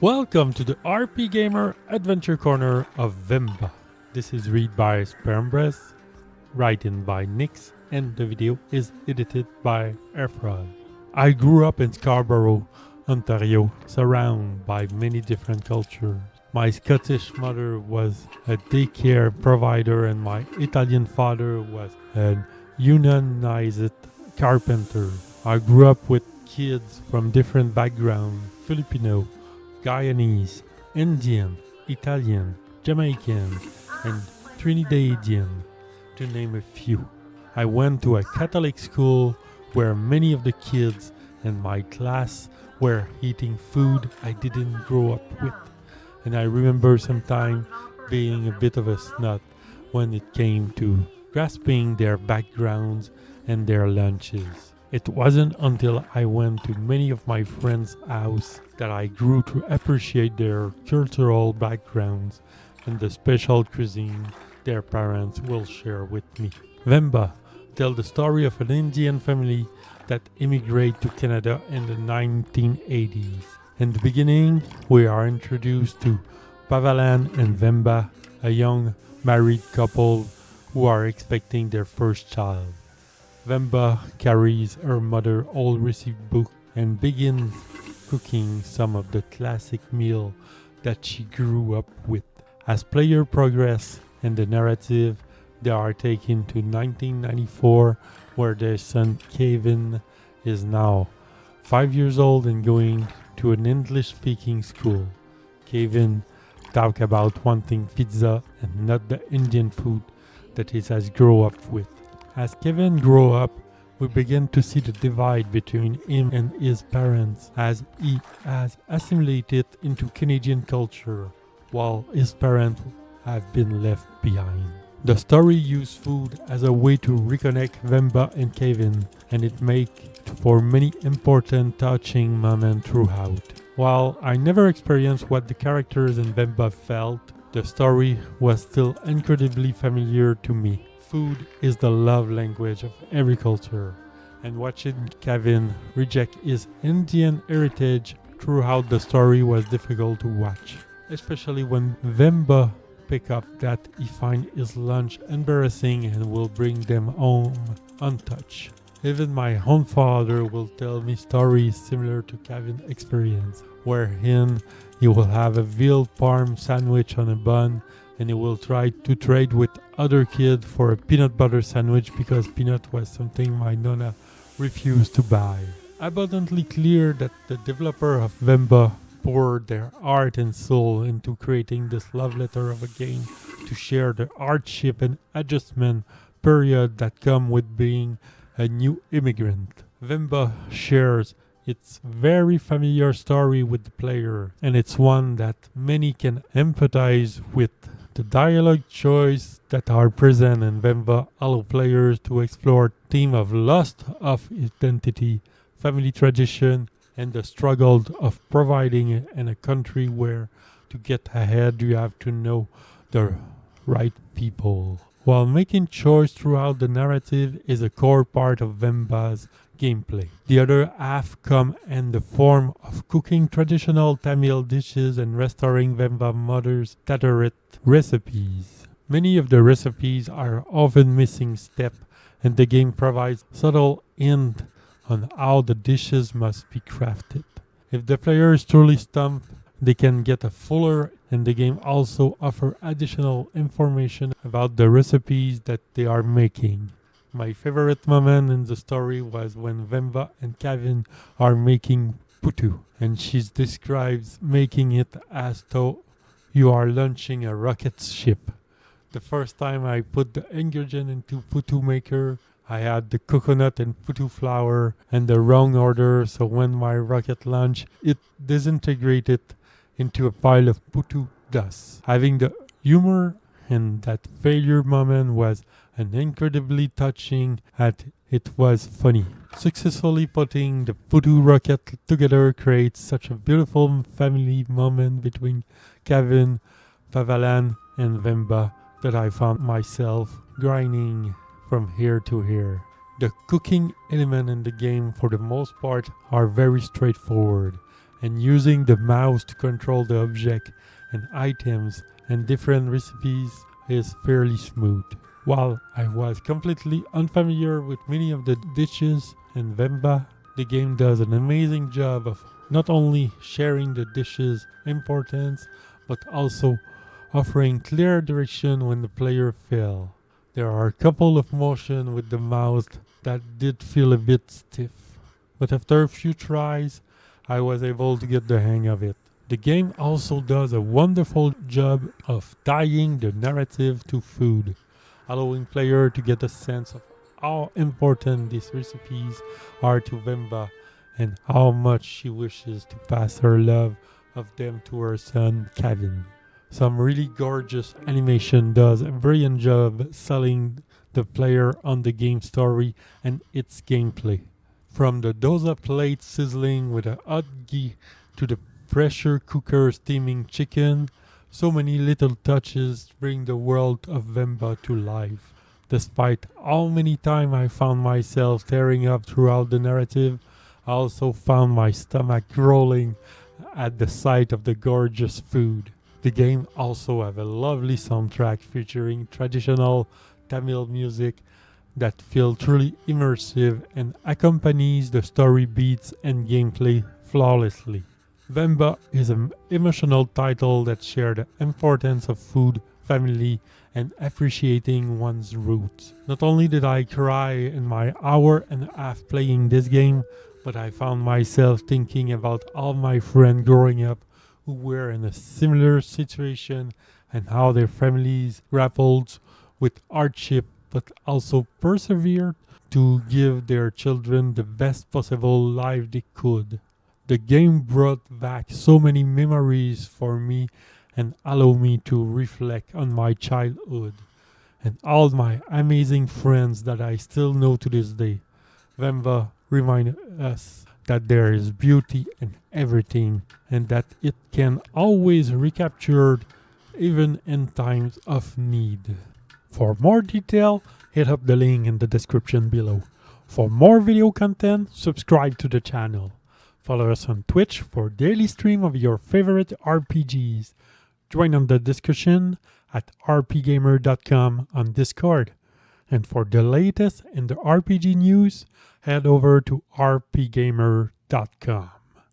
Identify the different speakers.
Speaker 1: Welcome to the RPGamer Adventure Corner of Venba. This is read by Spermbress, written by Nix, and the video is edited by Airfrog. I grew up in Scarborough, Ontario, surrounded by many different cultures. My Scottish mother was a daycare provider and my Italian father was an unionized carpenter. I grew up with kids from different backgrounds, Filipino, Guyanese, Indian, Italian, Jamaican, and Trinidadian, to name a few. I went to a Catholic school where many of the kids in my class were eating food I didn't grow up with, and I remember sometimes being a bit of a snot when it came to grasping their backgrounds and their lunches. It wasn't until I went to many of my friends' houses that I grew to appreciate their cultural backgrounds and the special cuisine their parents will share with me. Venba tells the story of an Indian family that immigrated to Canada in the 1980s. In the beginning, we are introduced to Pavalan and Venba, a young married couple who are expecting their first child. Venba carries her mother's old recipe book and begins cooking some of the classic meal that she grew up with. As players progress in the narrative, they are taken to 1994, where their son Kevin is now 5 years old and going to an English-speaking school. Kevin talks about wanting pizza and not the Indian food that he has grown up with. As Kevin grew up, we begin to see the divide between him and his parents as he has assimilated into Canadian culture while his parents have been left behind. The story used food as a way to reconnect Venba and Kevin, and it makes for many important touching moments throughout. While I never experienced what the characters in Venba felt, the story was still incredibly familiar to me. Food is the love language of every culture, and watching Kevin reject his Indian heritage throughout the story was difficult to watch, especially when Venba pick up that he finds his lunch embarrassing and will bring them home untouched. Even my own father will tell me stories similar to Kevin's experience, wherein he will have a veal parm sandwich on a bun and he will try to trade with other kids for a peanut butter sandwich because peanut was something my nonna refused to buy. Abundantly clear that the developer of Venba poured their heart and soul into creating this love letter of a game to share the hardship and adjustment period that come with being a new immigrant. Venba shares its very familiar story with the player, and it's one that many can empathize with. The dialogue choices that are present in Venba allow players to explore themes of loss of identity, family tradition, and the struggle of providing in a country where to get ahead you have to know the right people. While making choice throughout the narrative is a core part of Venba's gameplay, the other half come in the form of cooking traditional Tamil dishes and restoring Venba mother's tattered recipes. Many of the recipes are often missing step, and the game provides subtle hints on how the dishes must be crafted. If the player is truly stumped, they can get a fuller, and the game also offers additional information about the recipes that they are making. My favorite moment in the story was when Venba and Kevin are making putu, and she describes making it as though you are launching a rocket ship. The first time I put the ingredient into putu maker, I had the coconut and putu flour in the wrong order, so when my rocket launched, it disintegrated into a pile of putu dust. Having the humor in that failure moment was an incredibly touching, and it was funny. Successfully putting the putu rocket together creates such a beautiful family moment between Kevin, Pavalan, and Venba that I found myself grinding from here to here. The cooking element in the game for the most part are very straightforward, and using the mouse to control the object and items and different recipes is fairly smooth. While I was completely unfamiliar with many of the dishes in Venba, the game does an amazing job of not only sharing the dishes' importance, but also offering clear direction when the player fails. There are a couple of motions with the mouse that did feel a bit stiff, but after a few tries, I was able to get the hang of it. The game also does a wonderful job of tying the narrative to food, allowing player to get a sense of how important these recipes are to Venba and how much she wishes to pass her love of them to her son Kevin. Some really gorgeous animation does a brilliant job selling the player on the game story and its gameplay. From the dosa plate sizzling with a hot ghee to the pressure cooker steaming chicken, so many little touches bring the world of Venba to life. Despite how many times I found myself tearing up throughout the narrative, I also found my stomach growling at the sight of the gorgeous food. The game also have a lovely soundtrack featuring traditional Tamil music that feel truly immersive and accompanies the story beats and gameplay flawlessly. Venba is an emotional title that shares the importance of food, family, and appreciating one's roots. Not only did I cry in my hour and a half playing this game, but I found myself thinking about all my friends growing up who were in a similar situation and how their families grappled with hardship but also persevered to give their children the best possible life they could. The game brought back so many memories for me and allowed me to reflect on my childhood and all my amazing friends that I still know to this day. Venba reminded us that there is beauty in everything and that it can always be recaptured even in times of need. For more detail, hit up the link in the description below. For more video content, subscribe to the channel. Follow us on Twitch for daily stream of your favorite RPGs. Join on the discussion at RPGamer.com on Discord. And for the latest in the RPG news, head over to RPGamer.com.